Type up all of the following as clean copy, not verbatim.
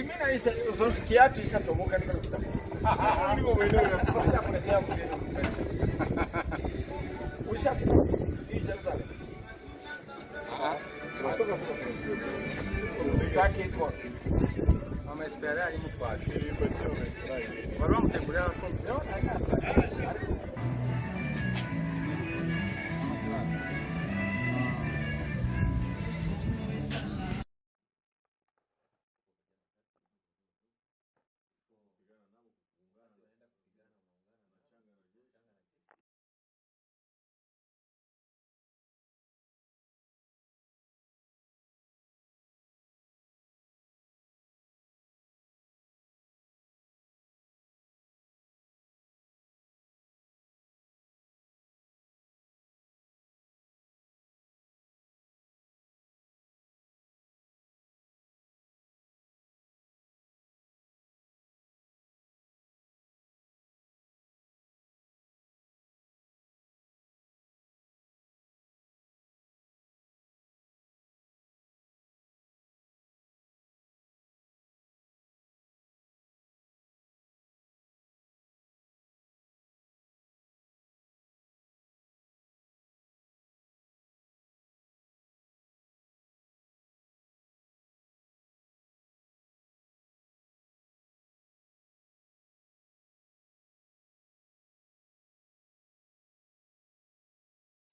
Simina isa kiatu isa toboka ndio kitafuta. Ndio mwenyewe unapata kuletea mgeni. Ushafika hii Jerusalem. Sake iko. Mama espera ali muito baixo. Ele foi teu, né? Mas vamos ter mulher com.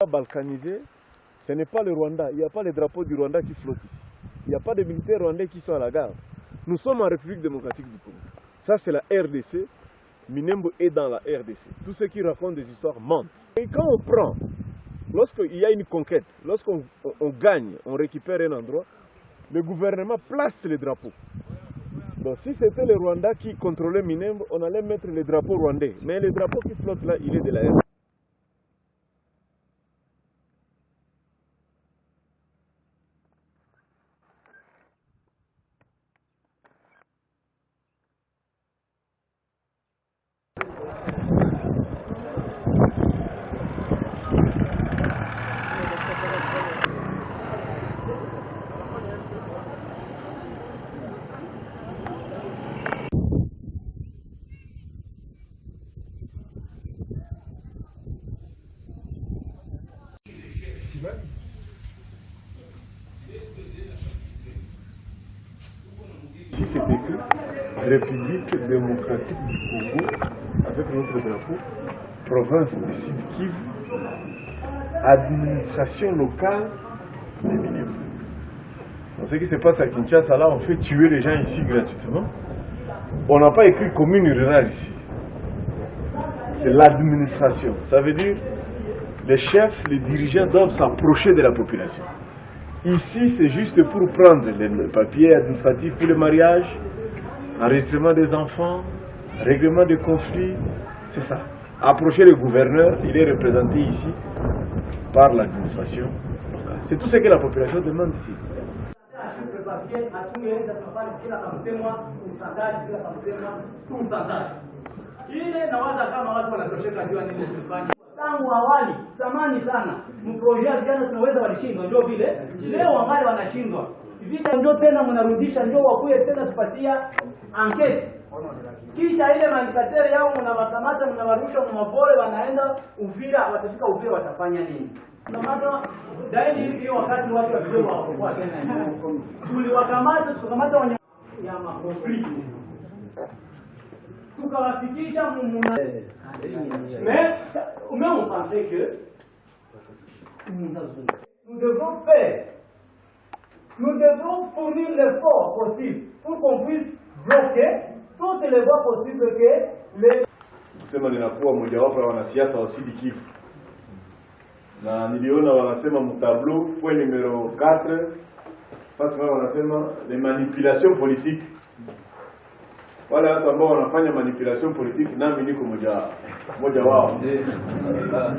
Não, balkanisé, ce n'est pas le Rwanda. Il n'y a pas les drapeaux du Rwanda qui flottent ici. Il n'y a pas de militaires rwandais qui sont à la gare. Nous sommes en République démocratique du Congo. Ça, c'est la RDC. Minembwe est dans la RDC. Tous ceux qui racontent des histoires mentent. Et quand on prend, lorsqu'il y a une conquête, lorsqu'on gagne, on récupère un endroit, le gouvernement place les drapeaux. Donc si c'était le Rwanda qui contrôlait Minembwe, on allait mettre les drapeaux rwandais. Mais le drapeau qui flotte là, il est de la RDC. Ici c'est écrit République démocratique du Congo avec notre drapeau, province du Sud-Kivu, administration locale des Minembwe. Ce qui se passe à Kinshasa, là on fait tuer les gens ici gratuitement. On n'a pas écrit commune rurale ici. C'est l'administration. Ça veut dire les chefs, les dirigeants doivent s'approcher de la population. Ici, c'est juste pour prendre les papiers administratifs pour le mariage, enregistrement des enfants, règlement des conflits, c'est ça. Approcher le gouverneur, il est représenté ici par l'administration locale. C'est tout ce que la population demande ici. Tangu awali zamani sana mprojea vijana tunaweza walishindwa, ndio vile leo wangali wanashindwa vita, ndio tena mnarudisha, ndio wakuye tena tupatia ankete, kisha ile mandikateri yao mnawakamata, mnawarusha mnawapole, wanaenda Uvira, watafika Uvira watafanya nini? Tunamata daili hiyo wakati watu wa vijana wako tena tuliwakamata, tukamata wanyama ya makonflikt tukawafikisha mais on pensait que nous devons faire, nous devons fournir l'effort possible pour qu'on puisse bloquer toutes les voies possibles que les... Kusema ninakuwa mojawapo ya wanasiasa wa Sud-Kivu. Na niliona wanasema mtableau point numéro 4 parce que wanasema les manipulations politiques. Wale watu ambao wanafanya manipulation politique nami niko moja wao.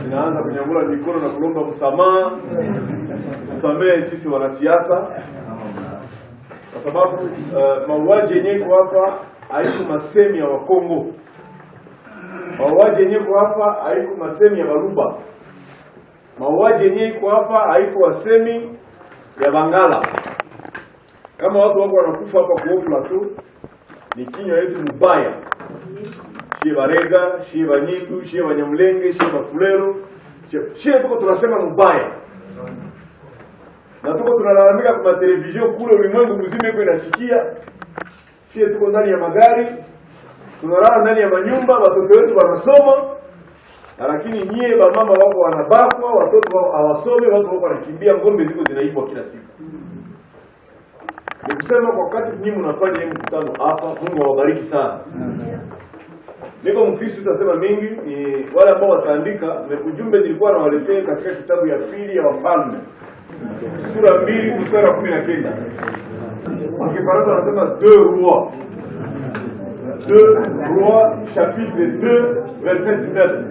Ninaanza kunyangula mikono na kulomba msamaha. Tusamehe sisi wanasiasa. Kwa sababu mauaji yenyewe hapa haiko masemi ya Wakongo. Mauaji yenyewe hapa haiko masemi ya Baluba. Mauaji yenyewe hapa haiko wasemi ya Bangala. Kama watu wako wanakufa hapa kwa plateau, ni kinywa yetu mbaya. Shie Barega, shie Banyitu, shie Banyamulenge, shie Bafulero, shie tuko tunasema mbaya. Na tuko tunalalamika kwa televisheni kule ulimwengu mzima iko inasikia. Shie tuko ndani ya magari, tunalala ndani ya manyumba, watoto wetu wanasoma. Lakini nyie mama wako wanabakwa, watoto wao hawasome, watu wako wanakimbia, ngombe ziko zinaibwa kila siku. Nikusema kwa wakati nyinyi mnafanya hii mkutano hapa, Mungu awabariki sana. Niko Mkristo tutasema mingi, ni wale ambao wataandika, ujumbe nilikuwa nawaletea katika kitabu ya pili ya Wafalme. Sura 2 mstari wa 19. Kwa Kifaransa wanasema 2 Rois. 2 Rois chapitre 2 verset 19.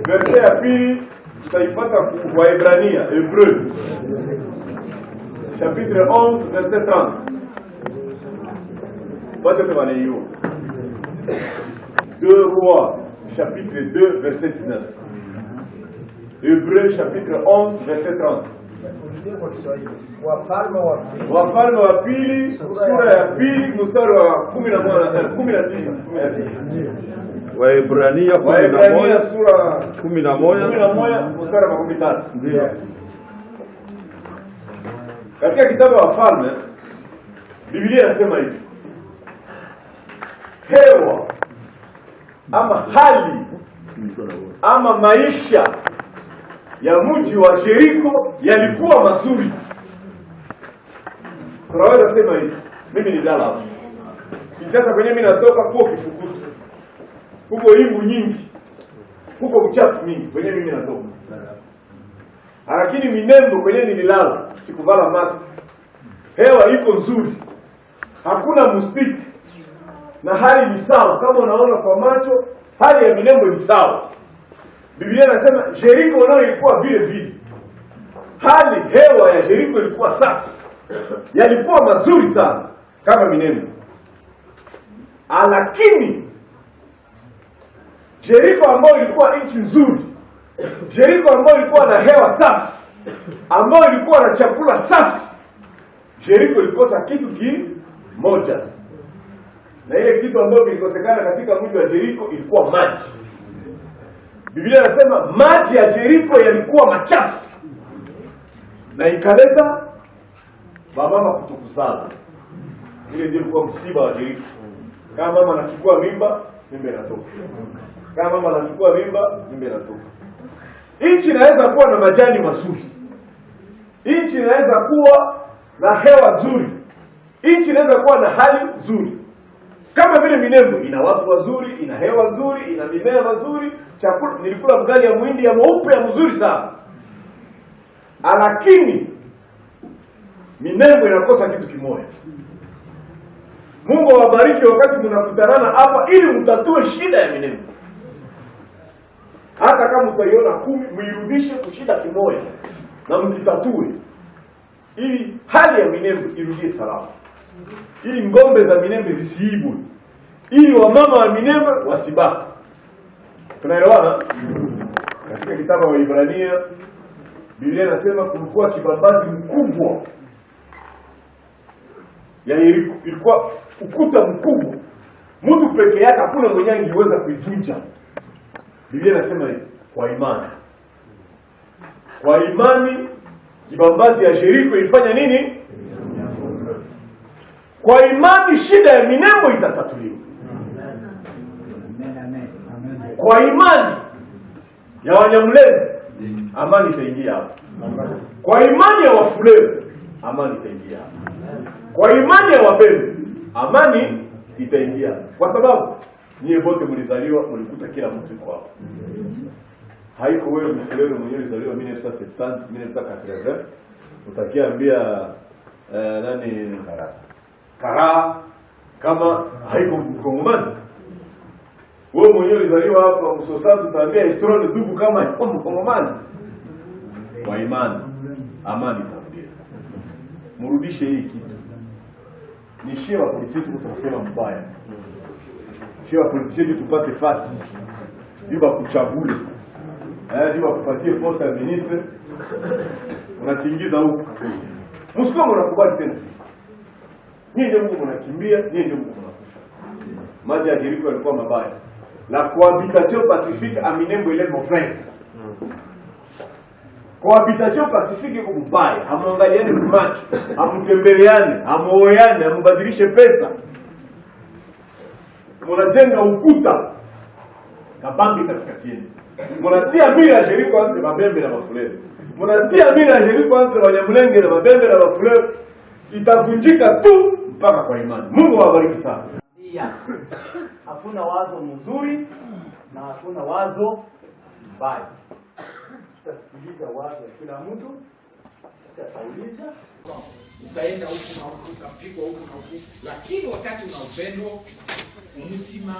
Verset ya pili tutaipata kwa Waebrania, Hébreux. Chapitre 11 verset 30. Wote tunaelewa. 2 Rois chapitre 2 verset 19. Hébreux chapitre 11 verset 30. Wafalme wa pili sura ya pili mstari wa 19. Waebrania sura 11 mstari wa 13. Ndio. Katika kitabu wa Wafalme Biblia inasema hivi. Hewa ama hali ama maisha ya mji wa Jericho yalikuwa mazuri. Tunaweza kusema hivi. Mimi ni dala hapa. Kinshasa kwenye mimi natoka kwa Kifukutu. Huko imbu nyingi. Huko uchafu mingi kwenye mimi natoka. Lakini Minembo kwenye nililala, sikuvala mask. Hewa iko nzuri. Hakuna mustiki. Na hali ni sawa kama unaona kwa macho, hali ya Minembo ni sawa. Biblia inasema Jericho nao ilikuwa vile vile. Hali hewa ya Jericho ilikuwa safi. Yalikuwa mazuri sana kama Minembo. Lakini Jericho ambayo ilikuwa nchi nzuri, Jericho ambayo ilikuwa na hewa safi, ambayo ilikuwa na chakula safi, Jericho ilikosa kitu kimoja. Na ile kitu ambayo kilikosekana katika mji wa Jericho ilikuwa maji. Biblia inasema maji ya Jericho yalikuwa machafu. Na ikaleta mama kutokuzala. Ile ndio ilikuwa msiba wa Jericho. Kama mama anachukua mimba, mimba inatoka. Kama mama anachukua mimba, mimba inatoka. Nchi inaweza kuwa na majani mazuri. Nchi inaweza kuwa na hewa nzuri. Nchi inaweza kuwa na hali nzuri. Kama vile Minembo ina watu wazuri, ina hewa nzuri, ina mimea mazuri, chakula nilikula mgali ya muhindi ya mweupe ya mzuri sana. Lakini Minembo inakosa kitu kimoja. Mungu awabariki wakati mnakutanana hapa ili mtatue shida ya Minembo. Hata kama utaiona 10, muirudishe kushida kimoja na mkitatue. Ili hali ya Minembo irudie salama. Ili ngombe za Minembe zisiibwe. Ili wamama wa Minembe wasibaka. Tunaelewana? Katika kitabu wa Ibrania Biblia inasema kulikuwa kibambazi mkubwa ya Yeriko. Ilikuwa ukuta mkubwa. Mtu peke yake hakuna mwenye angeweza kuivunja. Biblia inasema hivi, kwa imani. Kwa imani kibambazi ya Yeriko ilifanya nini? Kwa imani shida ya Minembo itatatuliwa. Kwa imani ya Wanyamulenge amani itaingia hapa. Kwa imani ya Wafulero amani itaingia hapa. Kwa imani ya Wapembe amani itaingia. Kwa sababu nyie wote mlizaliwa, mlikuta kila mtu yuko hapa. Haiko wewe Mfulero mwenyewe ulizaliwa 1970, 1980, utakiambia nani Kara kama haiko Mkongomani. Wewe mwenyewe ulizaliwa hapa Msosatu, utaambia historia ndugu kama haiko Mkongomani. Kwa imani amani itakuja. Mrudishe hii kitu. Ni shewa polisi tunasema mbaya. Shewa polisi tupate fasi. Yuba kuchagule. Yuba kupatie posta ya ministre. Unatingiza huko. Msikomo unakubali tena. Nyinyi ndio mko mnakimbia, nyinyi ndio mko mnakufa. Maji ya Jericho yalikuwa mabaya. La cohabitation pacifique à Minembwe ile province. Cohabitation pacifique iko mbaya, hamwangaliane macho, hamtembeleane, hamuoane, hambadilishe pesa. Mnajenga ukuta kabambi katikati yenu. Mnatia mila ya Jericho entre Mabembe na Bafulero. Mnatia mila ya Jericho entre Banyamulenge na Mabembe na Bafulero. Itavunjika tu mpaka kwa imani. Mungu awabariki sana. Hakuna wazo mzuri na hakuna wazo mbaya. Tutasikiliza wazo ya kila mtu, tutauliza, utaenda huku na huku, utapigwa huku na huku, lakini wakati una upendo, umutima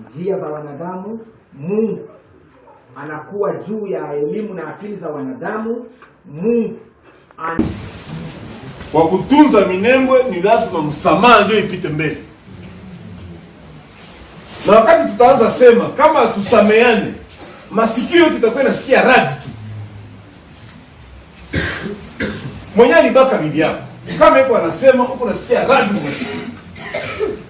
njia za wanadamu, Mungu anakuwa juu ya elimu na akili za wanadamu. Mungu kwa kutunza Minembwe ni lazima msamaha ndio ipite mbele. Na wakati tutaanza sema kama tusameane, masikio tutakuwa nasikia radi tu. Mwenye alibaka bibi yako, kama yuko anasema uko nasikia radi kumasikia.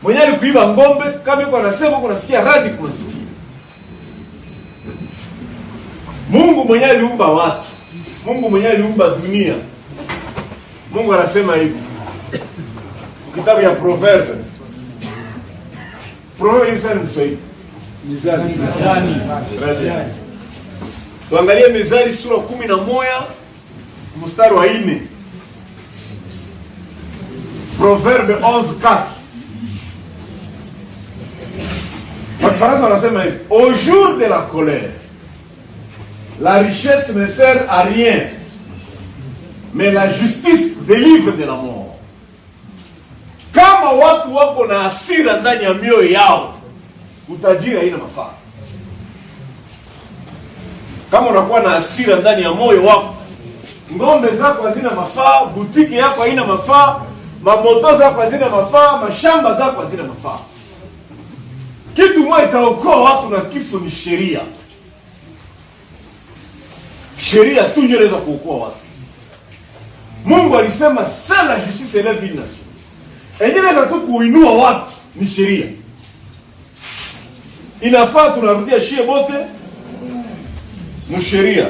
Mwenye alikuiba ngombe, kama yuko anasema uko nasikia radi kumasikia. Mungu mwenye aliumba watu, Mungu mwenye aliumba dunia, Mungu anasema hivi. Kitabu ya Proverbe. Proverbe ni sana Kiswahili. Mizani. Tuangalie Mizali sura 11 mstari wa 4. Proverbe 11:4. Kwa Kifaransa wanasema hivi. Au jour de la colère, la richesse ne sert à rien, mais la justice délivre de la mort. Kama watu wako na hasira ndani ya mioyo yao, utajiri haina mafaa. Kama unakuwa na hasira ndani ya moyo wako, ngombe zako hazina mafaa, butiki yako haina mafaa, mamoto zako hazina mafaa, mashamba zako hazina mafaa. Kitu moja itaokoa watu na kifo ni sheria. Sheria tu ndio inaweza kuokoa watu. Mungu alisema seule la justice élève une nation. Inaweza tu kuinua watu ni sheria. Inafaa tunarudia shie bote mu sheria.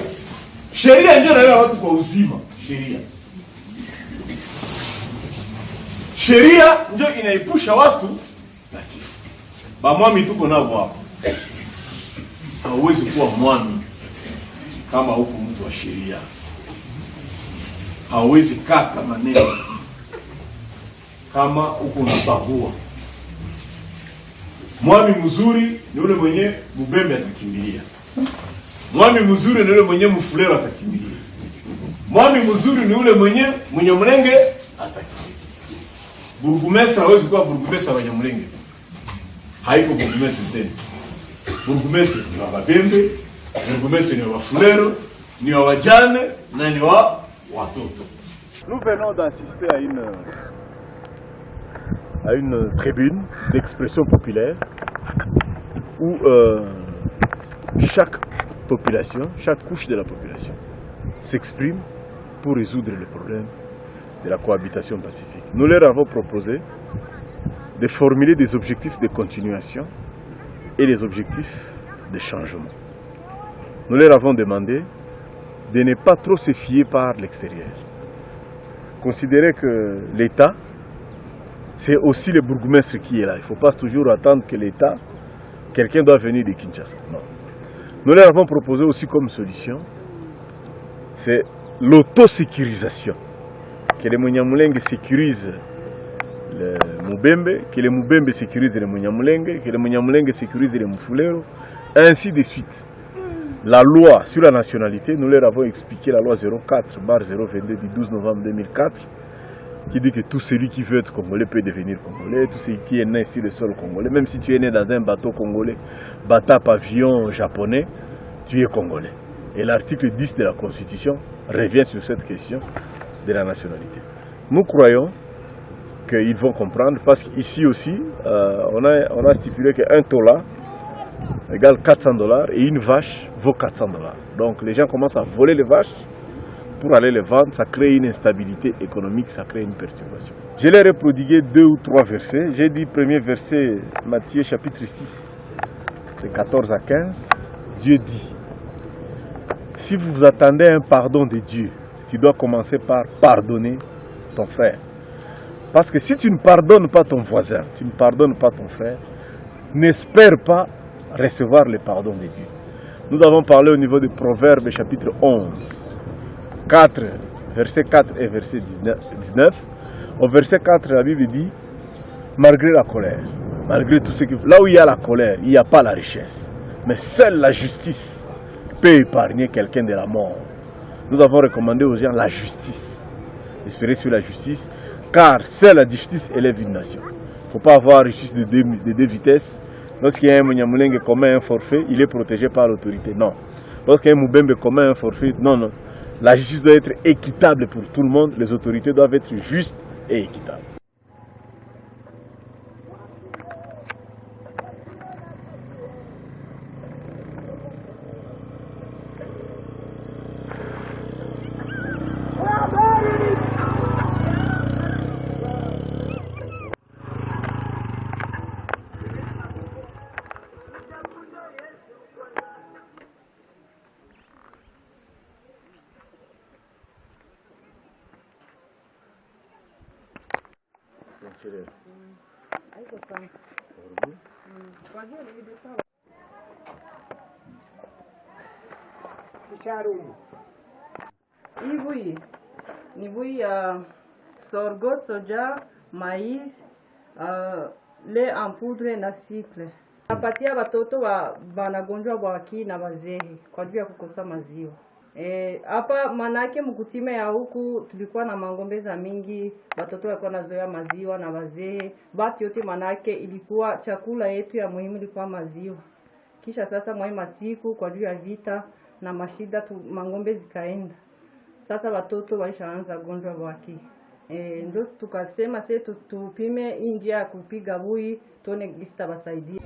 Sheria ndio inayoa watu kwa uzima, sheria. Sheria ndio inaepusha watu na kifo. Bamwami tuko nao hapo. Hauwezi kuwa mwami kama huko mtu wa sheria. Hauwezi kata maneno kama huko unabagua. Mwami mzuri ni yule mwenye Mubembe atakimbilia. Mwami mzuri ni yule mwenye Mfulero atakimbilia. Mwami mzuri ni yule mwenye Mnyamulenge atakimbilia. Burgumestre hawezi kuwa burgumestre wa Nyamulenge. Haiko burgumestre tena. Burgumestre ni wa Babembe, burgumestre ni wa Mfulero, ni wa wajane na ni wa watoto. Nous venons d'assister à une tribune d'expression populaire où chaque population, chaque couche de la population s'exprime pour résoudre le problème de la cohabitation pacifique. Nous leur avons proposé de formuler des objectifs de continuation et des objectifs de changement. Nous leur avons demandé de ne pas trop se fier par l'extérieur. Considérer que l'État, c'est aussi le bourgmestre qui est là. Il ne faut pas toujours attendre que l'État, quelqu'un doit venir de Kinshasa. Non. Nous leur avons proposé aussi comme solution, c'est l'autosécurisation. Que les Munyamulenge sécurisent le Mubembe, que les Mubembe sécurisent les Munyamulenge, que les Munyamulenge sécurisent les Mufulero, ainsi de suite. La loi sur la nationalité, nous leur avons expliqué la loi 04/022 du 12 novembre 2004, qui dit que tout celui qui veut être congolais peut devenir congolais, tout celui qui est né sur le sol congolais, même si tu es né dans un bateau congolais, bateau pavillon japonais, tu es congolais. Et l'article 10 de la Constitution revient sur cette question de la nationalité. Nous croyons qu'ils vont comprendre, parce qu'ici aussi, on a stipulé qu'un tola égale $400 et une vache vaut $400. Donc les gens commencent à voler les vaches pour aller les vendre, ça crée une instabilité économique, ça crée une perturbation. Je leur ai prodigué 2 ou 3 versets. J'ai dit premier verset, Matthieu chapitre 6, de 14 à 15. Dieu dit, si vous attendez un pardon de Dieu, tu dois commencer par pardonner ton frère. Parce que si tu ne pardonnes pas ton voisin, tu ne pardonnes pas ton frère, n'espère pas recevoir le pardon de Dieu. Nous avons parlé au niveau de Proverbes chapitre 11, 4, verset 4 et verset 19. Au verset 4, la Bible dit, malgré la colère, malgré tout ce que... Là où il y a la colère, il n'y a pas la richesse. Mais seule la justice peut épargner quelqu'un de la mort. Nous avons recommandé aux gens la justice. Espérer sur la justice, car seule la justice élève une nation. Il ne faut pas avoir justice de deux vitesses. Lorsqu'il y a un Munyamulenge commet un forfait, il est protégé par l'autorité. Non. Lorsqu'il y a un Mubembe commet un forfait, non, non. La justice doit être équitable pour tout le monde. Les autorités doivent être justes et équitables. Ni bui ya sorgho, soja, mais, le en poudre na cycle. Napatia watoto wanagonjwa bwaki na wazee kwa juu ya kukosa maziwa. Hapa manake mkutime ya huku tulikuwa na mangombeza mingi, watoto walikuwa nazoea maziwa na wazee. Bati yote manake ilikuwa chakula yetu ya muhimu ilikuwa maziwa. Kisha sasa mwa siku kwa juu ya vita na mashida mangombe zikaenda. Sasa watoto waishaanza gonjwa bwaki. Ndio tukasema sasa tupime njia ya kupiga bui tuone gista basaidia.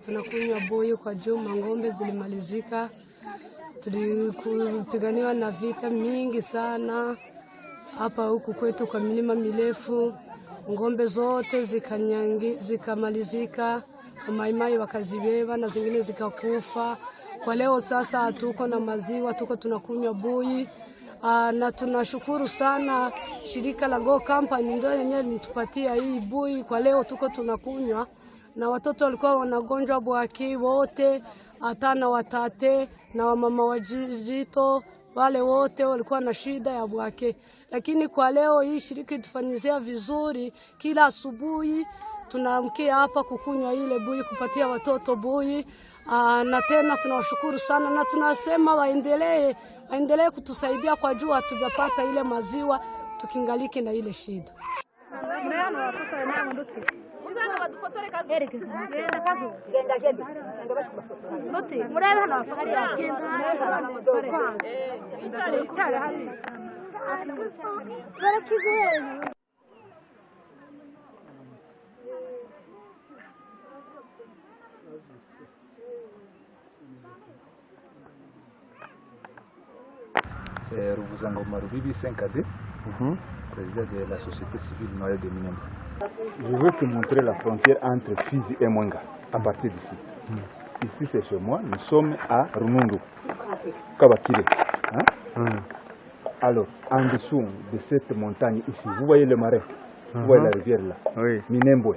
Tunakunywa boyo kwa juu mangombe zilimalizika. Tulipiganiwa na vita mingi sana hapa huku kwetu kwa milima mirefu. Ngombe zote zikamalizika, maimai wakazibeba na zingine zikakufa. Kwa leo sasa hatuko na maziwa, tuko tunakunywa bui. Na tunashukuru sana shirika la Go Company ndio yenyewe litupatia hii bui. Kwa leo tuko tunakunywa, na watoto walikuwa wanagonjwa bwaki wote, hata na watate na wamama wajito wale wote walikuwa na shida ya bwaki. Lakini kwa leo hii shirika itufanyizia vizuri, kila asubuhi tunaamkia hapa kukunywa ile bui, kupatia watoto bui. Na tena tunawashukuru sana na tunasema waendelee kutusaidia kwa juu hatujapata ile maziwa tukingaliki na ile shida. C'est Ruvuzango Marubibi 5AD, président de la société civile noyée de Minembwe. Je veux te montrer la frontière entre Fizi et Mwenga, à partir d'ici. Ici c'est chez moi, nous sommes à Runundu, Kabakire. Alors, en dessous de cette montagne ici, vous voyez le marais, vous voyez la rivière là, Minembwe.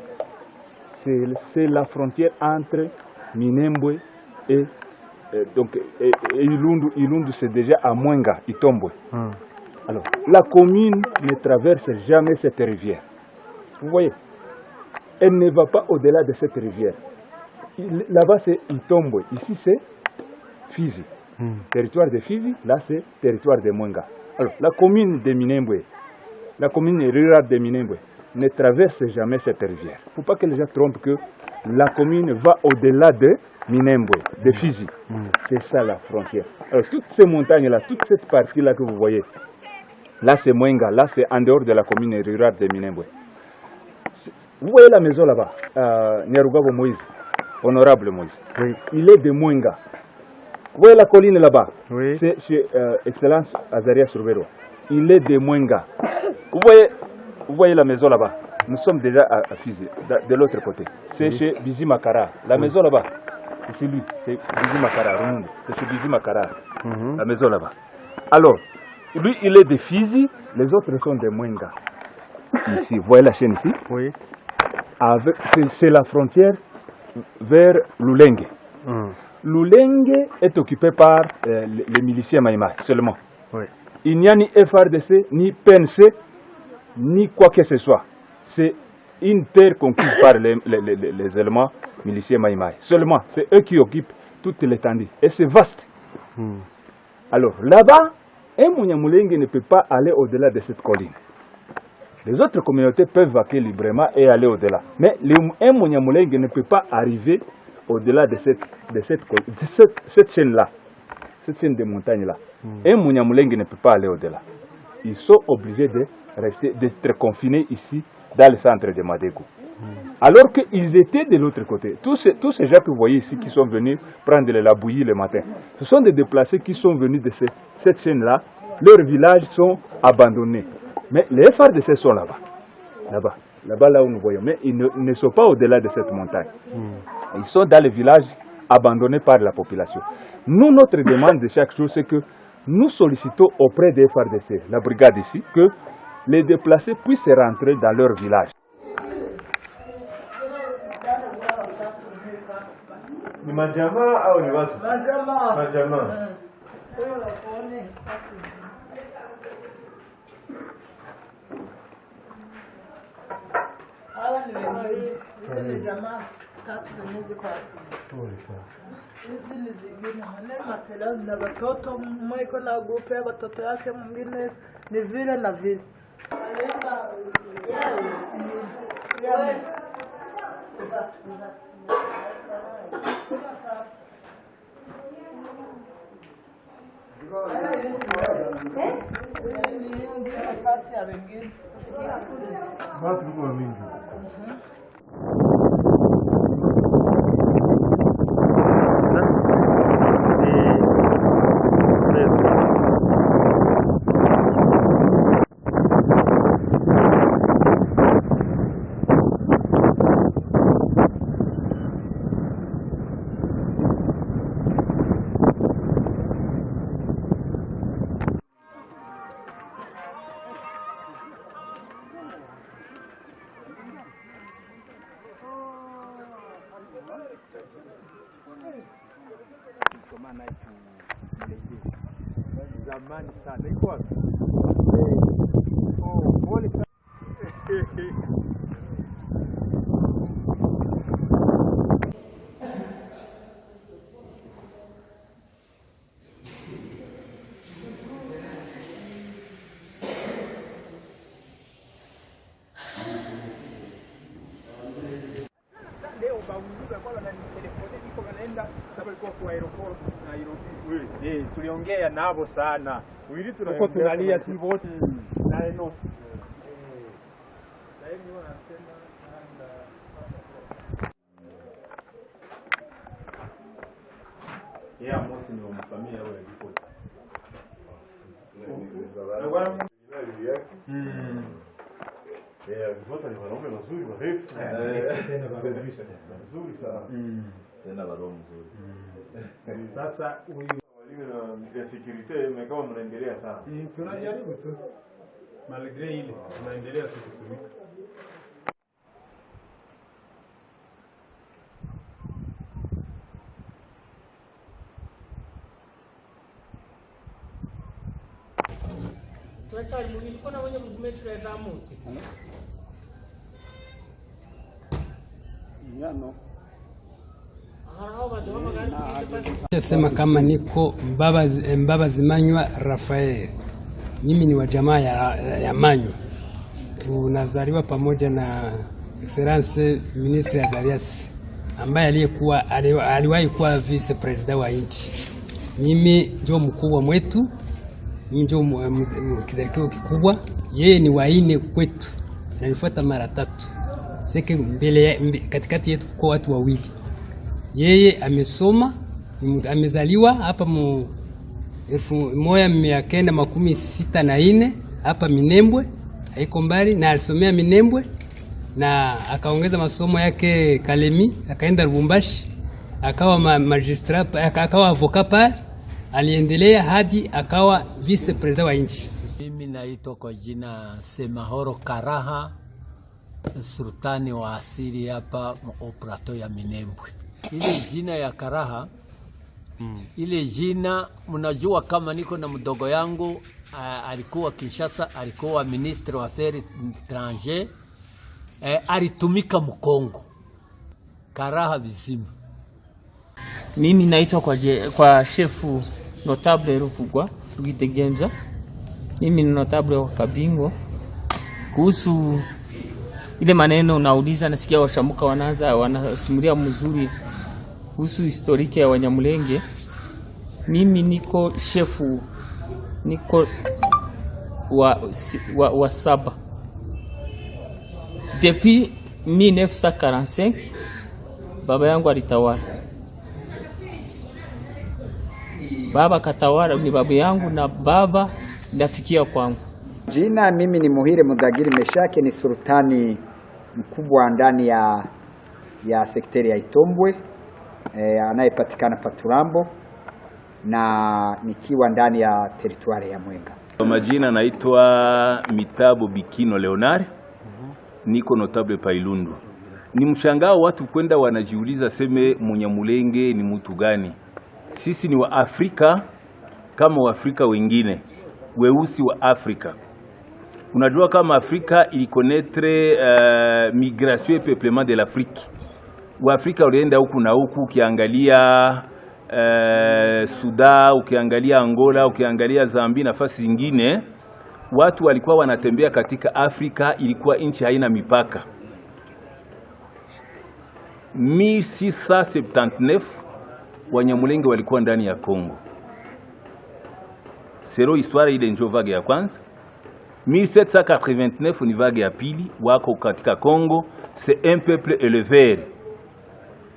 C'est la frontière entre Minembwe et donc Ilundu c'est déjà à Mwenga, Itombwe. Alors, la commune ne traverse jamais cette rivière. Vous voyez, elle ne va pas au-delà de cette rivière. Là-bas, c'est Itombwe. Ici, c'est Fizi. Territoire de Fizi, là, c'est territoire de Mwenga. Alors, la commune de Minembwe, la commune rurale de Minembwe, ne traverse jamais cette rivière. Il ne faut pas que les gens trompent que la commune va au-delà de Minembwe, de Fizi. C'est ça la frontière. Alors, toutes ces montagnes-là, toute cette partie-là que vous voyez, là, c'est Mwenga, là, c'est en dehors de la commune rurale de Minembwe. Vous voyez la maison là-bas, Nyarugabo Moïse, honorable Moïse. Oui. Il est de Mwenga. Vous voyez la colline là-bas, oui. C'est chez Excellence Azaria Surbero. Il est de Mwenga. Vous voyez la maison là-bas. Nous sommes déjà à Fizi, de l'autre côté. C'est oui. Chez Bizi Makara. La maison là-bas, c'est lui, c'est Bizi Makara. C'est chez Bizi Makara, la maison là-bas. Alors, lui, il est de Fizi, les autres sont de Mwenga. Ici, vous voyez la chaîne ici? Oui. C'est la frontière vers Lulenge. Lulenge est occupé par les miliciens Maïma seulement. Oui. Il n'y a ni FRDC, ni PNC, ni quoi que ce soit. C'est une terre conquise par les éléments miliciens Maïma. Seulement, c'est eux qui occupent toute l'étendue. Et c'est vaste. Alors, là-bas, un Munyamulenge ne peut pas aller au-delà de cette colline. Les autres communautés peuvent vaquer librement et aller au-delà. Mais un Munyamulenge ne peut pas arriver au-delà de cette chaîne-là, cette chaîne de montagnes-là. Un Munyamulenge ne peut pas aller au-delà. Ils sont obligés d'être confinés ici, dans le centre de Madego. Alors qu'ils étaient de l'autre côté. Tous ces gens que vous voyez ici qui sont venus prendre la bouillie le matin, ce sont des déplacés qui sont venus de cette chaîne-là. Leurs villages sont abandonnés. Mais les FARDC sont là-bas. Là où nous voyons. Mais ils ne sont pas au-delà de cette montagne. Ils sont dans les villages abandonnés par la population. Nous, notre demande de chaque jour, c'est que nous sollicitons auprès des FARDC, la brigade ici, que les déplacés puissent rentrer dans leur village. Ni majamaa au ni watu? Majamaa. Hawa ni wenyeji jamaa tatu zenye ziko hizi ni zingine matelazi na watoto, mwiko na grupu ya watoto yake, mwingine ni vile na vile. Watu kwa mingi. Zamani sana iko wapi? Pole sana. Leo baunduka kwa telefoni niko kanaenda sababu ilikuwa kwa aeroport Nairobi. Tuliongea nabo sana. Huko tunalia tu wote na eno. Na hivi wanasema ya mosi ni mfamilia yao ya ripoti. Ripoti ni wanaume wazuri warefu. Tena wazuri sana. Tena wanaume mzuri. Sasa huyu ya security imekuwa mnaendelea sana. Tunajaribu tu. Malgré ile tunaendelea tu kutumika. Tunachali mwingine kuna wenye mgumesura za moti. Sema kama niko Mbabazi Manywa Rafael. Mimi ni wa jamaa ya Manywa. Tunazaliwa pamoja na Excellence Ministre Azarias ambaye aliwahi kuwa vice president wa nchi. Mimi ndio mkubwa mwetu, mimi ndio kidarakio kikubwa. Yeye ni waine kwetu, ananifuata mara 3. Seke katikati yetu kwa watu wawili. Yeye amesoma, amezaliwa hapa mu 1964 hapa Minembwe, haiko mbali, na alisomea Minembwe na akaongeza masomo yake Kalemi, akaenda Lubumbashi, akawa magistrat, akawa avocat pale, aliendelea hadi akawa vice president wa nchi. Mimi naitwa kwa jina Semahoro Karaha, sultani wa asili hapa operato ya Minembwe. Ile jina ya Karaha, ile jina mnajua kama niko na mdogo yangu alikuwa Kinshasa, alikuwa ministre wa affaires étrangères, alitumika Mkongo. Karaha bizima. Mimi naitwa kwa chefu notable Ruvugwa Rugitegemza. Mimi ni notable wa Kabingo. Kuhusu ile maneno unauliza, nasikia washamuka wanasimulia mzuri kuhusu historiki ya Wanyamulenge. Mimi niko chefu, niko wa saba. Depuis 1945 baba yangu alitawala. Baba katawala, ni babu yangu na baba ndafikia kwangu. Jina mimi ni Muhire Mudagiri Meshake, ni sultani mkubwa ndani ya sekteri ya Itombwe anayepatikana Paturambo, na nikiwa ndani ya teritwari ya Mwenga. Kwa majina naitwa Mitabo Bikino Leonard. Niko notable Pailundu. Ni mshangao watu kwenda wanajiuliza seme Munyamulenge ni mtu gani? Sisi ni wa Afrika kama wa Afrika wengine, weusi wa Afrika. Unajua kama Afrika ilikonnetre migration et peuplement de l'Afrique. Wa Afrika walienda huku na huku, ukiangalia Sudan, ukiangalia Angola, ukiangalia Zambia, nafasi zingine, watu walikuwa wanatembea katika Afrika, ilikuwa nchi haina mipaka. 1679 Wanyamulenge walikuwa ndani ya Kongo. Sero histoire ile ndio vague ya kwanza. 1789 ni vague ya pili, wako katika Kongo. C'est un peuple éleveur.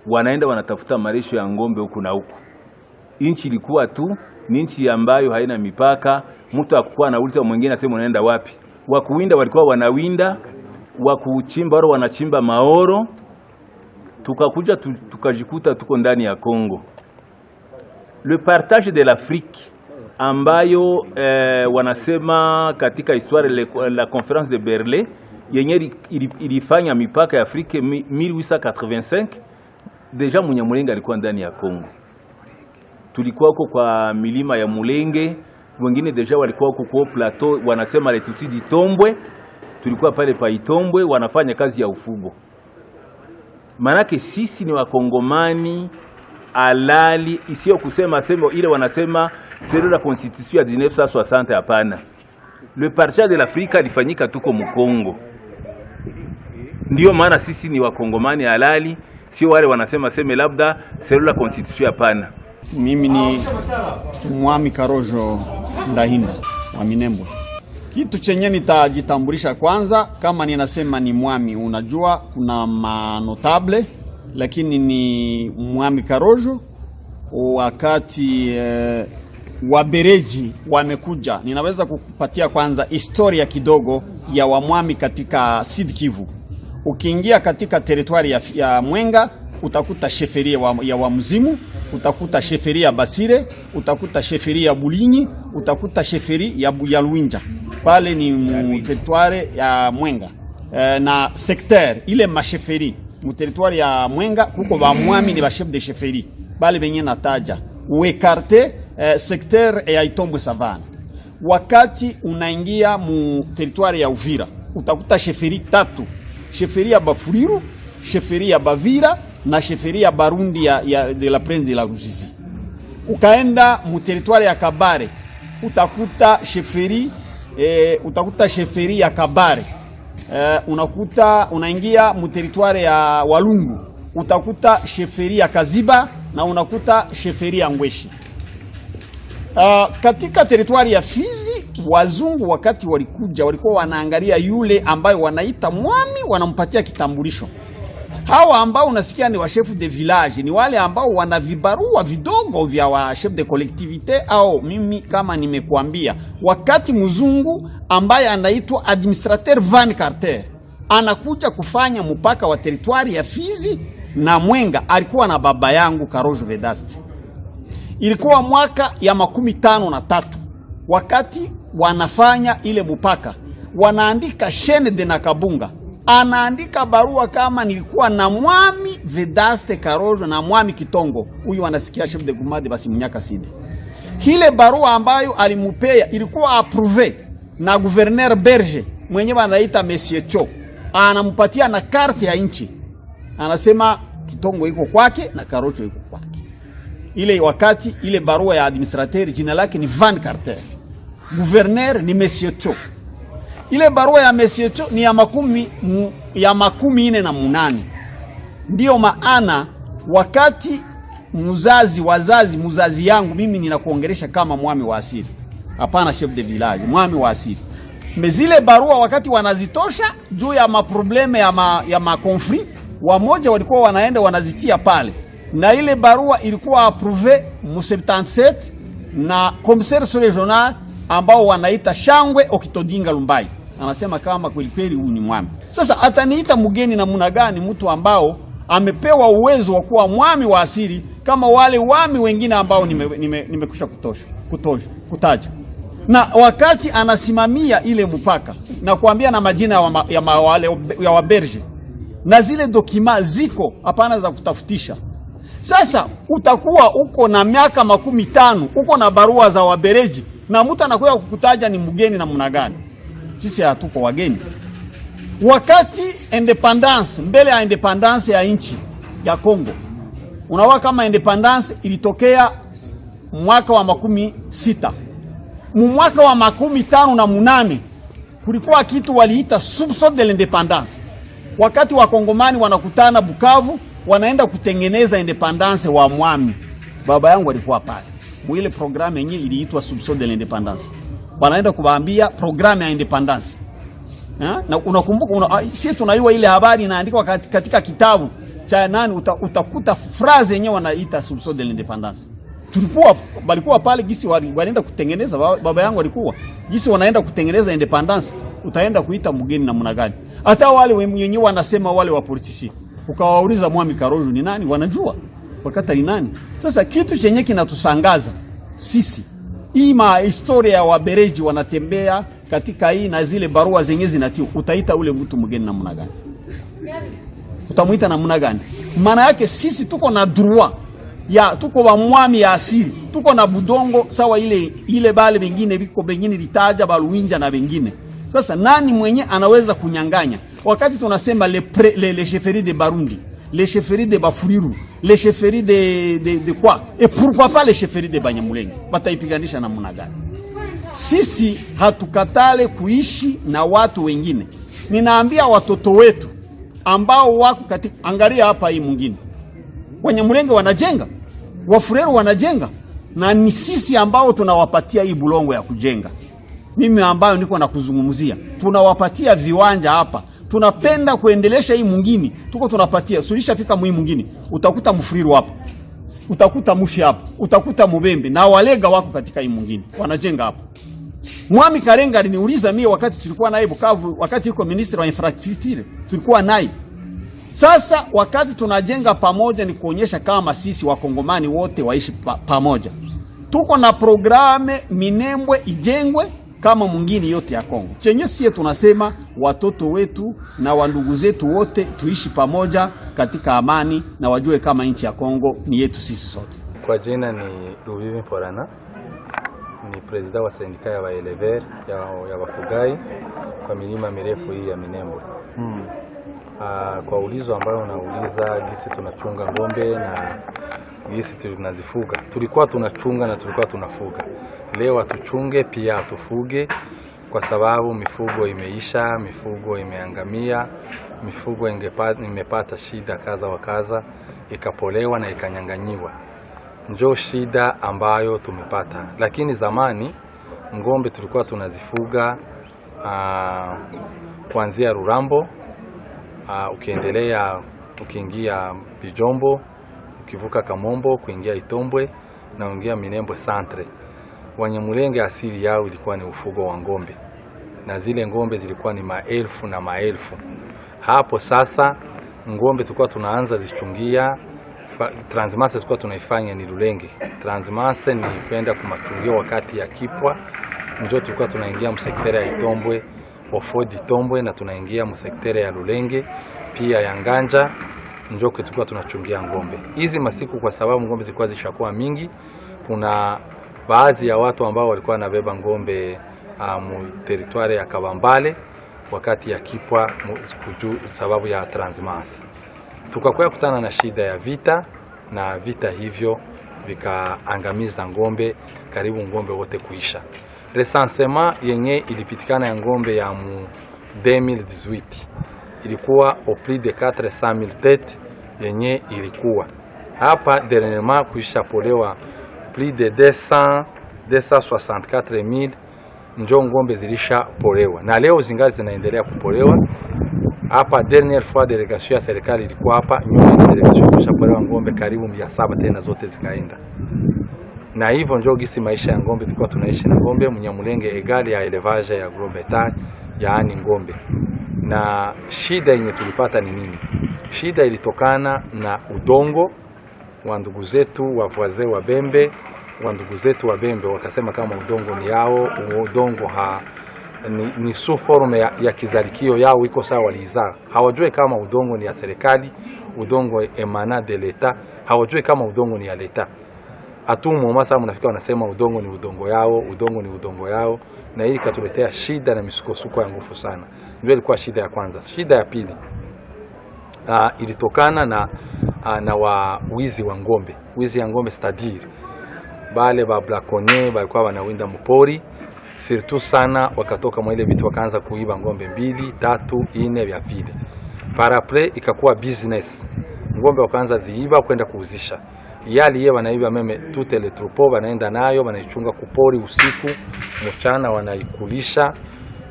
Wanaenda wanatafuta marisho ya ngombe huku na huku. Nchi ilikuwa tu ni nchi ambayo haina mipaka. Mtu akukua anauliza mwingine asema unaenda wapi. Wakuwinda walikuwa wanawinda, wakuchimba wao wanachimba maoro. Tukakuja tukajikuta tuko ndani ya Kongo. Le partage de l'Afrique ambayo wanasema katika histoire la conférence de Berlin yenye ilifanya mipaka ya Afrika 1885, deja Munyamulenge alikuwa ndani ya Kongo. Tulikuwa huko kwa milima ya Mulenge, wengine deja walikuwa huko kwa plateau wanasema le Tutsi d'Itombwe. Tulikuwa pale pa Itombwe wanafanya kazi ya ufugo. Manake sisi ni wakongomani alali, isiyo kusema sema ile wanasema c'est la constitution ya 1960, hapana. Le partage de l'Afrique ilifanyika tuko Mkongo. Ndio maana sisi ni wakongomani halali, sio wale wanasema sema labda c'est la constitution, hapana. Mimi ni Mwami Karojo Ndahinda wa Minembwe. Kitu chenye nitajitambulisha kwanza, kama ninasema ni mwami, unajua kuna manotable, lakini ni Mwami Karojo. Wakati Wabereji wamekuja, ninaweza kukupatia kwanza historia kidogo ya wamwami katika Sud Kivu. Ukiingia katika teritwari ya Mwenga utakuta sheferia ya Wamzimu, utakuta sheferia ya Basire, utakuta sheferia ya Bulinyi, utakuta sheferia ya Luinja. Pale ni teritwari ya Mwenga. Na secteur ile masheferi mu teritwari ya Mwenga kuko ba mwami ni ba chef de chefferie bale benye nataja uekarte secteur ya Itombwe Savana. Wakati unaingia mu teritwari ya Uvira utakuta sheferi 3, sheferi ya Bafuliru, sheferi ya Bavira na sheferi ya Barundi de la Prince de la Ruzizi. Ukaenda mu territoire ya Kabare utakuta sheferi ya Kabare. Unaingia mu territoire ya Walungu utakuta sheferi ya Kaziba na unakuta sheferi ya Ngweshi. Katika territoire ya Fizi, wazungu wakati walikuja walikuwa wanaangalia yule ambayo wanaita mwami, wanampatia kitambulisho. Hawa ambao unasikia ni wa chef de village ni wale ambao wana vibarua vidogo vya wa chef de collectivité, au mimi kama nimekuambia, wakati mzungu ambaye anaitwa administrateur Van Carter anakuja kufanya mpaka wa territoire ya Fizi na Mwenga, alikuwa na baba yangu Karojo Vedaste. Ilikuwa mwaka ya 53 wakati wanafanya ile mpaka, wanaandika Shene de Nakabunga, anaandika barua kama nilikuwa na mwami Vedaste Karojo na mwami Kitongo, huyu anasikia chef de Gumade basi Munyaka Sidi. Hile barua ambayo alimupea ilikuwa approuvé na gouverneur Berger mwenyewe anaita Monsieur Cho, anampatia na karte ya nchi, anasema Kitongo iko kwake na Karojo iko kwake. Ile wakati ile barua ya administrateur jina lake ni Van Carter, gouverneur ni Monsieur Cho. Ile barua ya Monsieur Cho ni ya 48. Ndio maana wakati muzazi yangu mimi ninakuongelesha kama mwami wa asili, hapana chef de village, mwami wa asili. Mezile barua wakati wanazitosha juu ya maprobleme ya makonflit, wamoja walikuwa wanaenda wanazitia pale, na ile barua ilikuwa approuvé mu 77 na commissaire regional ambao wanaita Shangwe Okitodinga Lumbai. Anasema kama kweli huyu ni mwami. Sasa ataniita mgeni namna gani mtu ambao amepewa uwezo wa kuwa mwami wa asili kama wale wami wengine ambao nimekusha kutaja. Na wakati anasimamia ile mpaka na kuambia na majina ya waberge na zile dokima ziko hapana za kutafutisha. Sasa utakuwa uko na miaka 15 uko na barua za wabereji na mtu anakuja kukutaja ni mgeni na mna gani? Sisi hatuko wageni. Wakati independence, mbele ya independence ya nchi ya Kongo, unaona kama independence ilitokea mwaka wa 16. Mwaka wa 58 kulikuwa kitu waliita soupçon de l'indépendance. Wakati wa Kongomani wanakutana Bukavu, wanaenda kutengeneza independence wa mwami. Baba yangu alikuwa pale. Mwile programu yenyewe iliitwa soupçon de l'indépendance. Wanaenda kuwaambia programu ya independence. Na unakumbuka sisi tunaiwa ile habari inaandikwa katika kitabu cha nani, utakuta phrase yenyewe wanaita soupçon de l'indépendance. Walikuwa pale gisi wanaenda kutengeneza, baba yangu alikuwa gisi wanaenda kutengeneza independence, utaenda kuita mgeni namna gani? Hata wale wenyewe wanasema wale wa politici, ukawauliza mwami Karojo ni nani, wanajua wakati ni nani. Sasa kitu chenye kinatusangaza sisi, hii historia ya wabereji wanatembea katika hii na zile barua zenye zinatio, utaita ule mtu mgeni namna gani? Utamuita namna gani? Maana yake sisi tuko na droit ya tuko wa mwami ya asili, tuko na budongo sawa ile bale bengine biko bengine litaja baluinja na bengine. Sasa nani mwenye anaweza kunyanganya? Wakati tunasema les chefferies de Barundi, les chefferies de Bafuriru, les chefferies de quoi? Et pourquoi pas les chefferies de Banyamulenge? Bataipiganisha namna gani? Sisi hatukatale kuishi na watu wengine. Ninaambia watoto wetu ambao wako katika, angalia hapa hii mwingine, Wanyamulenge wanajenga, Wafureru wanajenga, na ni sisi ambao tunawapatia hii bulongo ya kujenga. Mimi ambayo niko na kuzungumzia, tunawapatia viwanja hapa. Tunapenda kuendelesha hii mwingine, tuko tunapatia. Sulisha fika mwi mwingine, utakuta Mfuriru hapa, utakuta Mushi hapa, utakuta Mubembe na Walega wako katika hii mwingine wanajenga hapa. Mwami Karenga aliniuliza mimi wakati tulikuwa naye Bukavu, wakati yuko minister wa infrastructure, tulikuwa naye. Sasa wakati tunajenga pamoja ni kuonyesha kama sisi wakongomani wote waishi pamoja. Tuko na programe Minembwe ijengwe kama mwingine yote ya Kongo. Chenye sisi tunasema watoto wetu na wandugu zetu wote tuishi pamoja katika amani na wajue kama nchi ya Kongo ni yetu sisi sote. Kwa jina ni Luvivi Mporana, ni president wa sindika ya waelever ya wafugai kwa milima mirefu hii ya Minembwe. Kwa ulizo ambayo unauliza gisi tunachunga ng'ombe na gisi tunazifuga, tulikuwa tunachunga na tulikuwa tunafuga. Leo hatuchunge pia hatufuge, kwa sababu mifugo imeisha, mifugo imeangamia, mifugo imepata shida kaza wa kaza, ikapolewa na ikanyanganyiwa. Njoo shida ambayo tumepata. Lakini zamani ng'ombe tulikuwa tunazifuga kuanzia Rurambo, ukiendelea ukiingia Bijombo, ukivuka Kamombo kuingia Itombwe na uingia Minembwe Centre. Wanyamulenge asili yao ilikuwa ni ufugo wa ng'ombe, na zile ng'ombe zilikuwa ni maelfu na maelfu. Hapo sasa ng'ombe tulikuwa tunaanza zichungia, transmase tulikuwa tunaifanya ni Lulenge. Transmase ni kwenda kumachungio wakati ya kipwa, ndio tulikuwa tunaingia msektere ya Itombwe, Ofodi Itombwe, na tunaingia msektere ya Lulenge pia ya Nganja, ndio tulikuwa tunachungia ng'ombe. Hizi masiku kwa sababu ng'ombe zilikuwa zishakuwa mingi, kuna baadhi ya watu ambao walikuwa nabeba ng'ombe mu territoire ya Kabambale wakati ya kipwa sababu ya transmase. Tukakuwa kutana na shida ya vita, na vita hivyo vikaangamiza ng'ombe, karibu ng'ombe wote kuisha. Recensement yenye ilipitikana ya ng'ombe ya mu 2018 ilikuwa au plus de 400,000 têtes yenye ilikuwa hapa dernièrement kuisha polewa plus de 264,000 njo ng'ombe zilisha polewa, na leo zingali zinaendelea kupolewa. Hapa dernière fois delegation ya serikali ilikuwa hapa, nyuma delegation ilishapolewa ng'ombe karibu 700 tena zote zikaenda. Na hivyo ndio gisi maisha ya ng'ombe tulikuwa tunaishi na ng'ombe Mnyamulenge egali ya elevage ya gros bétail, yaani ng'ombe. Na shida yenye tulipata ni nini? Shida ilitokana na udongo wa ndugu zetu wa voisin wa Bembe. Wa ndugu zetu wa Bembe wakasema kama udongo ni yao, udongo ni sous forme ya kizalikio yao, iko sawa walizaa. Hawajui kama udongo ni ya serikali, udongo emana de l'etat, hawajui kama udongo ni ya l'etat. Atumu masa mnafika wanasema udongo ni udongo yao, udongo ni udongo yao, na hili katuletea shida na misukosuko ya nguvu sana. Ndio ilikuwa shida ya kwanza. Shida ya pili ilitokana na wizi wa ng'ombe. Wizi ya ng'ombe stadiri. Bale ba braconnier balikuwa wanawinda mpori, surtout sana wakatoka mwa ile vitu wakaanza kuiba ng'ombe 2, 3, 4 vya vile. Parapre ikakuwa business. Ng'ombe wakaanza ziiba kwenda kuuzisha. Yali yeye wanaiba meme toute le troupeau, wanaenda nayo wanaichunga kupori usiku, mchana wanaikulisha,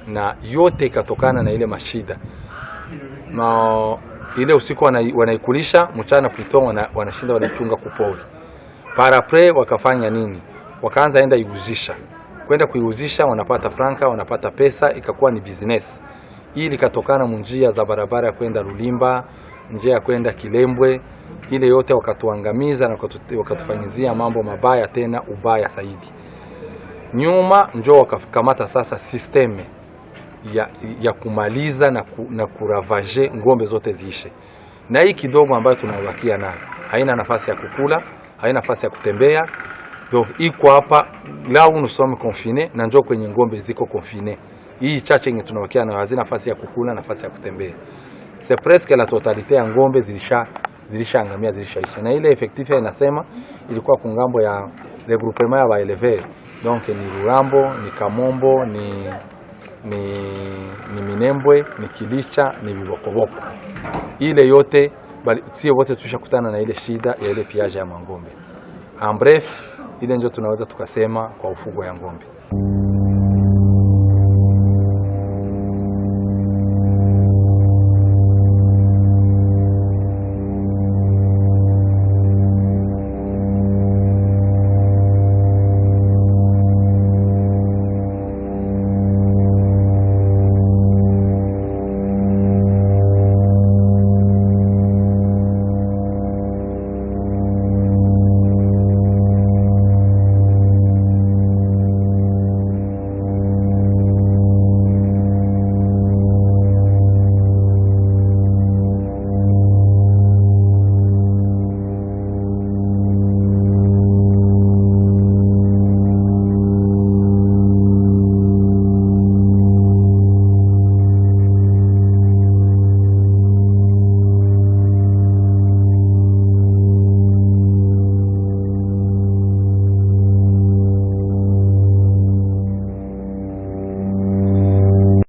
na yote ikatokana na ile mashida. Na ile usiku wanaikulisha, mchana plutôt wanashinda wanaichunga kupori. Parapre wakafanya nini? Wakaanza enda iuzisha. Kwenda kuiuzisha wanapata franka, wanapata pesa, ikakuwa ni business. Ili katokana munjia za barabara kwenda Lulimba, njia kwenda Kilembwe, ile yote wakatuangamiza na wakatufanyizia mambo mabaya, tena ubaya zaidi. Nyuma njoo wakakamata sasa systeme ya kumaliza na kuravaje ng'ombe zote ziishe. Na hii kidogo ambayo tunawakia nayo haina nafasi ya kukula, haina nafasi ya kutembea. Donc iko hapa là où nous sommes confinés, na njoo kwenye ng'ombe ziko confinés. Hii chache yenye tunawakia nayo hazina nafasi ya kukula, nafasi ya kutembea. C'est presque la totalité ya ng'ombe zilishaangamia, zilishaisha. Na ile effectif inasema ilikuwa kungambo ya regroupement ya baelever. Donc ni Rurambo, ni Kamombo, ni Minembwe, ni Kilicha, ni Bibokoboko. Ile yote sio wote tushakutana na ile shida ya ile piaje ya ng'ombe. En bref, ile ndio tunaweza tukasema kwa ufugo ya ng'ombe.